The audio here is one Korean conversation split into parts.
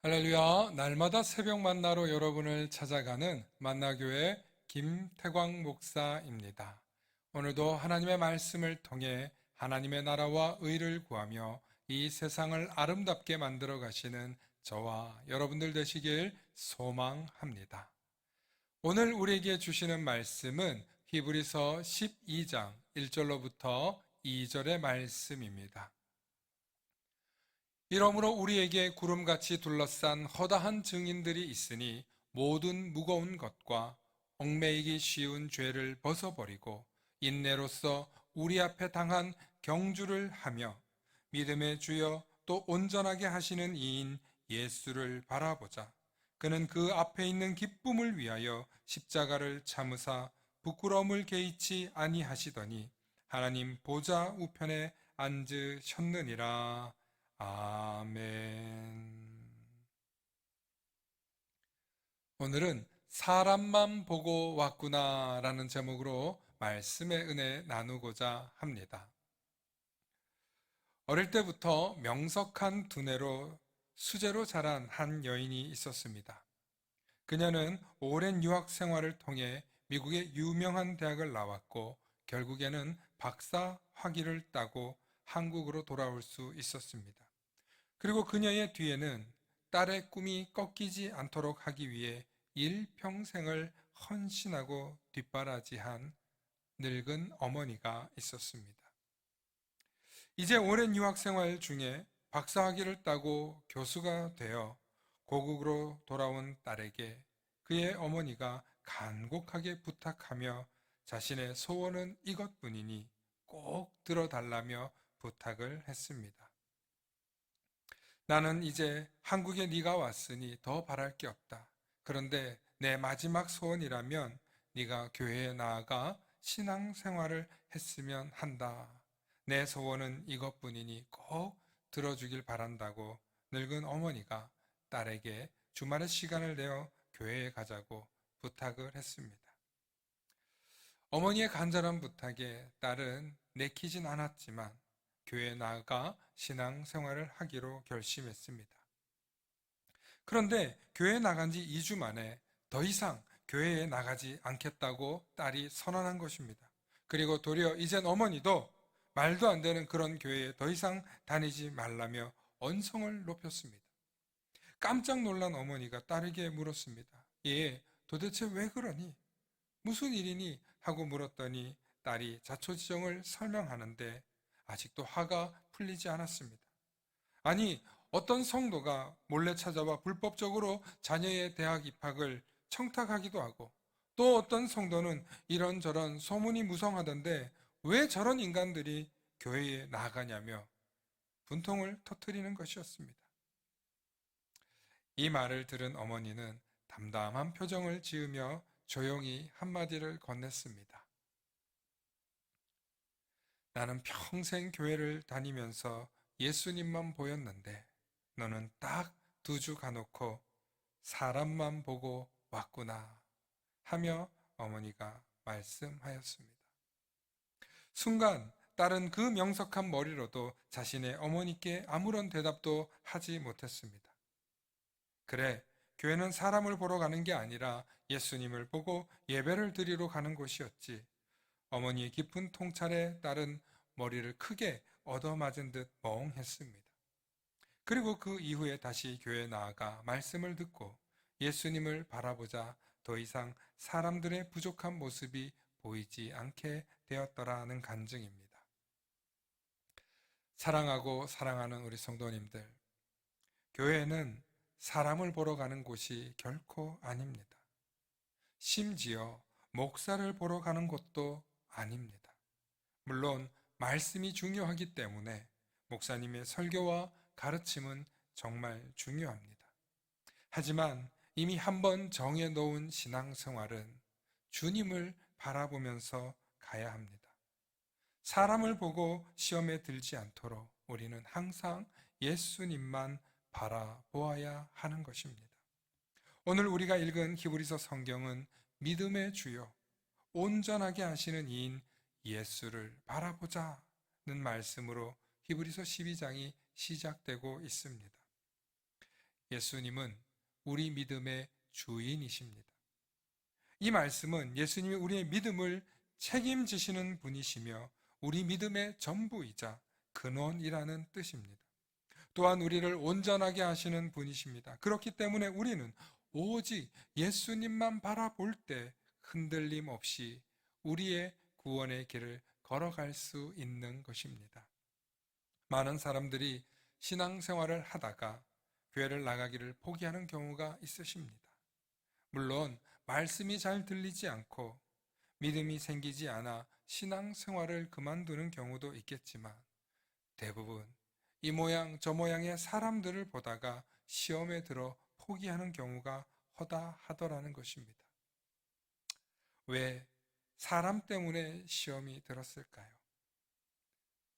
할렐루야, 날마다 새벽 만나로 여러분을 찾아가는 만나교회 김태광 목사입니다. 오늘도 하나님의 말씀을 통해 하나님의 나라와 의를 구하며 이 세상을 아름답게 만들어 가시는 저와 여러분들 되시길 소망합니다. 오늘 우리에게 주시는 말씀은 히브리서 12장 1절로부터 2절의 말씀입니다. 이러므로 우리에게 구름같이 둘러싼 허다한 증인들이 있으니 모든 무거운 것과 얽매이기 쉬운 죄를 벗어버리고 인내로써 우리 앞에 당한 경주를 하며 믿음의 주여 또 온전하게 하시는 이인 예수를 바라보자. 그는 그 앞에 있는 기쁨을 위하여 십자가를 참으사 부끄러움을 개의치 아니하시더니 하나님 보좌 우편에 앉으셨느니라. 아멘. 오늘은 사람만 보고 왔구나 라는 제목으로 말씀의 은혜 나누고자 합니다. 어릴 때부터 명석한 두뇌로 수재로 자란 한 여인이 있었습니다. 그녀는 오랜 유학 생활을 통해 미국의 유명한 대학을 나왔고 결국에는 박사 학위를 따고 한국으로 돌아올 수 있었습니다. 그리고 그녀의 뒤에는 딸의 꿈이 꺾이지 않도록 하기 위해 일평생을 헌신하고 뒷바라지한 늙은 어머니가 있었습니다. 이제 오랜 유학 생활 중에 박사학위를 따고 교수가 되어 고국으로 돌아온 딸에게 그의 어머니가 간곡하게 부탁하며 자신의 소원은 이것뿐이니 꼭 들어달라며 부탁을 했습니다. 나는 이제 한국에 네가 왔으니 더 바랄 게 없다. 그런데 내 마지막 소원이라면 네가 교회에 나아가 신앙생활을 했으면 한다. 내 소원은 이것뿐이니 꼭 들어주길 바란다고 늙은 어머니가 딸에게 주말에 시간을 내어 교회에 가자고 부탁을 했습니다. 어머니의 간절한 부탁에 딸은 내키진 않았지만 교회에 나아가 신앙생활을 하기로 결심했습니다. 그런데 교회에 나간 지 2주 만에 더 이상 교회에 나가지 않겠다고 딸이 선언한 것입니다. 그리고 도리어 이젠 어머니도 말도 안 되는 그런 교회에 더 이상 다니지 말라며 언성을 높였습니다. 깜짝 놀란 어머니가 딸에게 물었습니다. 얘, 도대체 왜 그러니? 무슨 일이니? 하고 물었더니 딸이 자초지종을 설명하는데 아직도 화가 풀리지 않았습니다. 아니, 어떤 성도가 몰래 찾아와 불법적으로 자녀의 대학 입학을 청탁하기도 하고 또 어떤 성도는 이런저런 소문이 무성하던데 왜 저런 인간들이 교회에 나가냐며 분통을 터뜨리는 것이었습니다. 이 말을 들은 어머니는 담담한 표정을 지으며 조용히 한마디를 건넸습니다. 나는 평생 교회를 다니면서 예수님만 보였는데 너는 딱 2주 가놓고 사람만 보고 왔구나 하며 어머니가 말씀하였습니다. 순간 딸은 그 명석한 머리로도 자신의 어머니께 아무런 대답도 하지 못했습니다. 그래, 교회는 사람을 보러 가는 게 아니라 예수님을 보고 예배를 드리러 가는 곳이었지. 어머니의 깊은 통찰에 딸은 머리를 크게 얻어맞은 듯 멍했습니다. 그리고 그 이후에 다시 교회에 나아가 말씀을 듣고 예수님을 바라보자 더 이상 사람들의 부족한 모습이 보이지 않게 되었더라는 간증입니다. 사랑하고 사랑하는 우리 성도님들, 교회는 사람을 보러 가는 곳이 결코 아닙니다. 심지어 목사를 보러 가는 곳도 아닙니다. 물론 말씀이 중요하기 때문에 목사님의 설교와 가르침은 정말 중요합니다. 하지만 이미 한번 정해 놓은 신앙생활은 주님을 바라보면서 가야 합니다. 사람을 보고 시험에 들지 않도록 우리는 항상 예수님만 바라보아야 하는 것입니다. 오늘 우리가 읽은 히브리서 성경은 믿음의 주요, 온전하게 하시는 이인 예수를 바라보자는 말씀으로 히브리서 12장이 시작되고 있습니다. 예수님은 우리 믿음의 주인이십니다. 이 말씀은 예수님이 우리의 믿음을 책임지시는 분이시며 우리 믿음의 전부이자 근원이라는 뜻입니다. 또한 우리를 온전하게 하시는 분이십니다. 그렇기 때문에 우리는 오직 예수님만 바라볼 때 흔들림 없이 우리의 구원의 길을 걸어갈 수 있는 것입니다. 많은 사람들이 신앙생활을 하다가 교회를 나가기를 포기하는 경우가 있으십니다. 물론 말씀이 잘 들리지 않고 믿음이 생기지 않아 신앙생활을 그만두는 경우도 있겠지만 대부분 이 모양 저 모양의 사람들을 보다가 시험에 들어 포기하는 경우가 허다하더라는 것입니다. 왜 사람 때문에 시험이 들었을까요?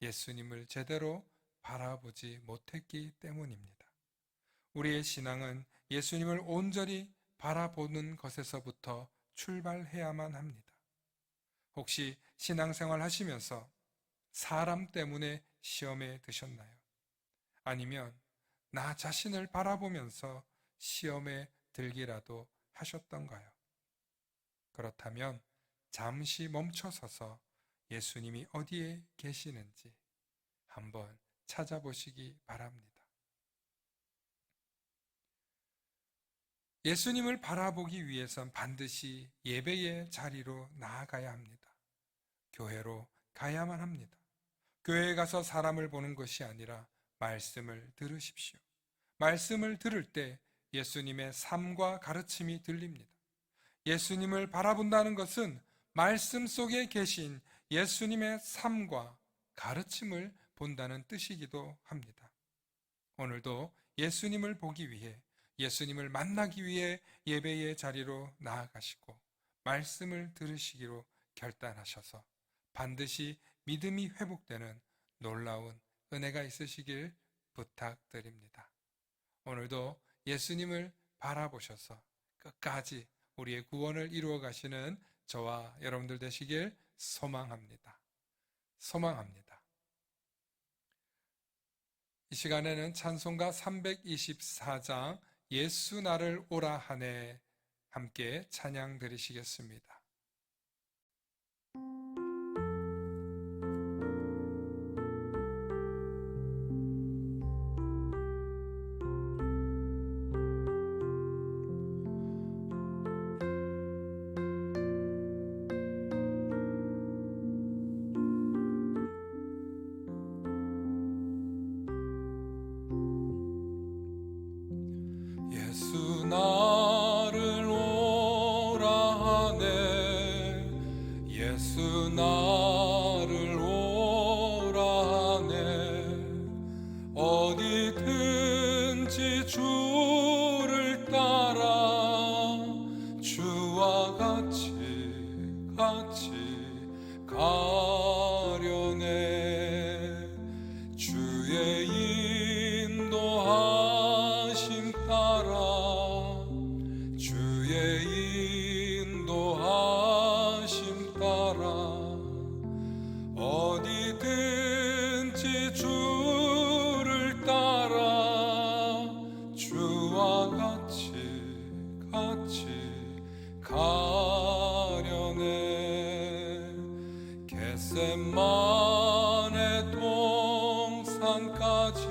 예수님을 제대로 바라보지 못했기 때문입니다. 우리의 신앙은 예수님을 온전히 바라보는 것에서부터 출발해야만 합니다. 혹시 신앙생활 하시면서 사람 때문에 시험에 드셨나요? 아니면 나 자신을 바라보면서 시험에 들기라도 하셨던가요? 그렇다면 잠시 멈춰서서 예수님이 어디에 계시는지 한번 찾아보시기 바랍니다. 예수님을 바라보기 위해선 반드시 예배의 자리로 나아가야 합니다. 교회로 가야만 합니다. 교회에 가서 사람을 보는 것이 아니라 말씀을 들으십시오. 말씀을 들을 때 예수님의 삶과 가르침이 들립니다. 예수님을 바라본다는 것은 말씀 속에 계신 예수님의 삶과 가르침을 본다는 뜻이기도 합니다. 오늘도 예수님을 보기 위해, 예수님을 만나기 위해 예배의 자리로 나아가시고 말씀을 들으시기로 결단하셔서 반드시 믿음이 회복되는 놀라운 은혜가 있으시길 부탁드립니다. 오늘도 예수님을 바라보셔서 끝까지 우리의 구원을 이루어 가시는 저와 여러분들 되시길 소망합니다. 이 시간에는 찬송가 324장 예수 나를 오라 하네 함께 찬양 드리시겠습니다. 예수 나를 오라 하네 예수 나를 오라 하네 어디든지 주를 따라 주와 같이 가려네 주의 인도하심 따라 주의 인도하심 따라 어디든지 주를 따라 주와 같이 가려네 겟세마네 동산까지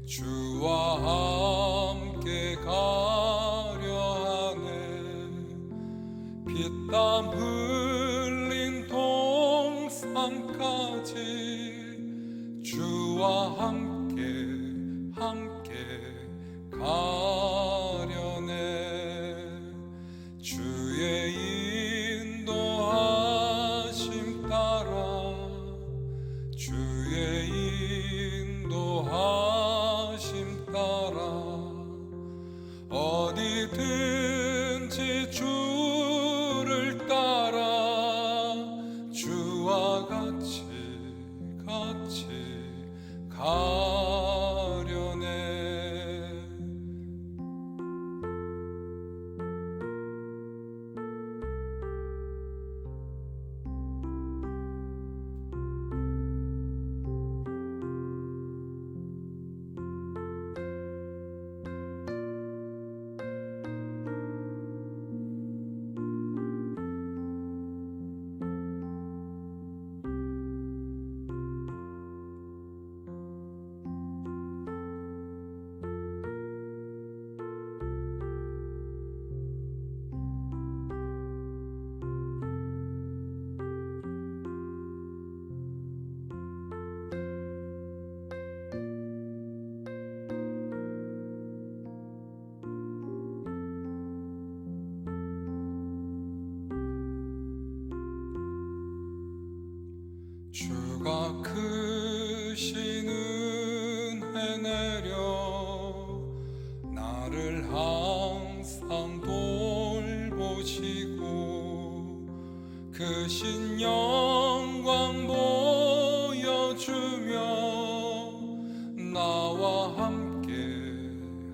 주와 함께 가려 하네 피땀 흘린 동산까지 주와 함께 가려네 주의 인도하심 따라 주의 인도하심 따라 어디든지 주를 따라 주와 같이 가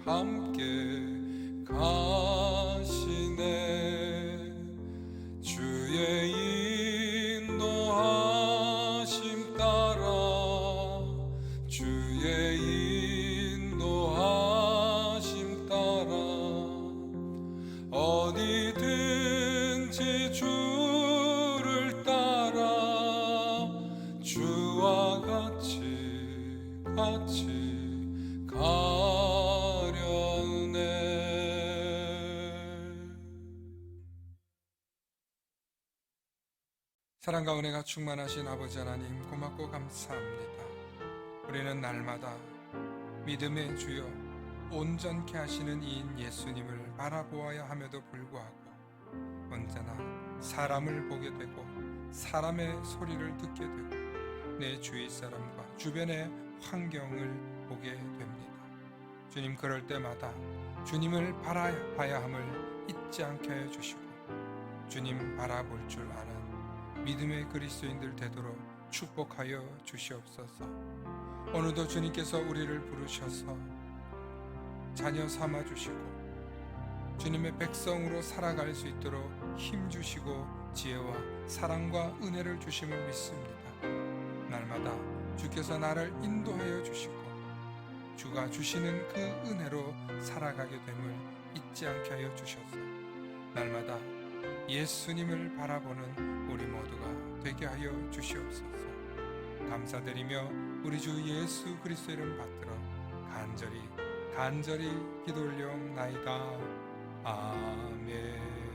함께 가시네. 주의 인도하심 따라 주의 인도하심 따라 어디든지 주를 따라 주와 같이 가려네. 사랑과 은혜가 충만하신 아버지 하나님, 고맙고 감사합니다. 우리는 날마다 믿음의 주여 온전케 하시는 이인 예수님을 바라보아야 함에도 불구하고 언제나 사람을 보게 되고 사람의 소리를 듣게 되고 내 주위 사람과 주변의 환경을 보게 됩니다. 주님, 그럴 때마다 주님을 바라봐야 함을 잊지 않게 해 주시고 주님 바라볼 줄 아는 믿음의 그리스도인들 되도록 축복하여 주시옵소서. 오늘도 주님께서 우리를 부르셔서 자녀 삼아 주시고 주님의 백성으로 살아갈 수 있도록 힘 주시고 지혜와 사랑과 은혜를 주심을 믿습니다. 날마다 주께서 나를 인도하여 주시고 주가 주시는 그 은혜로 살아가게 됨을 잊지 않게 하여 주셔서 날마다 예수님을 바라보는 우리 모두가 되게 하여 주시옵소서. 감사드리며 우리 주 예수 그리스도 이름 받들어 간절히 기도 올려옵나이다. 아멘.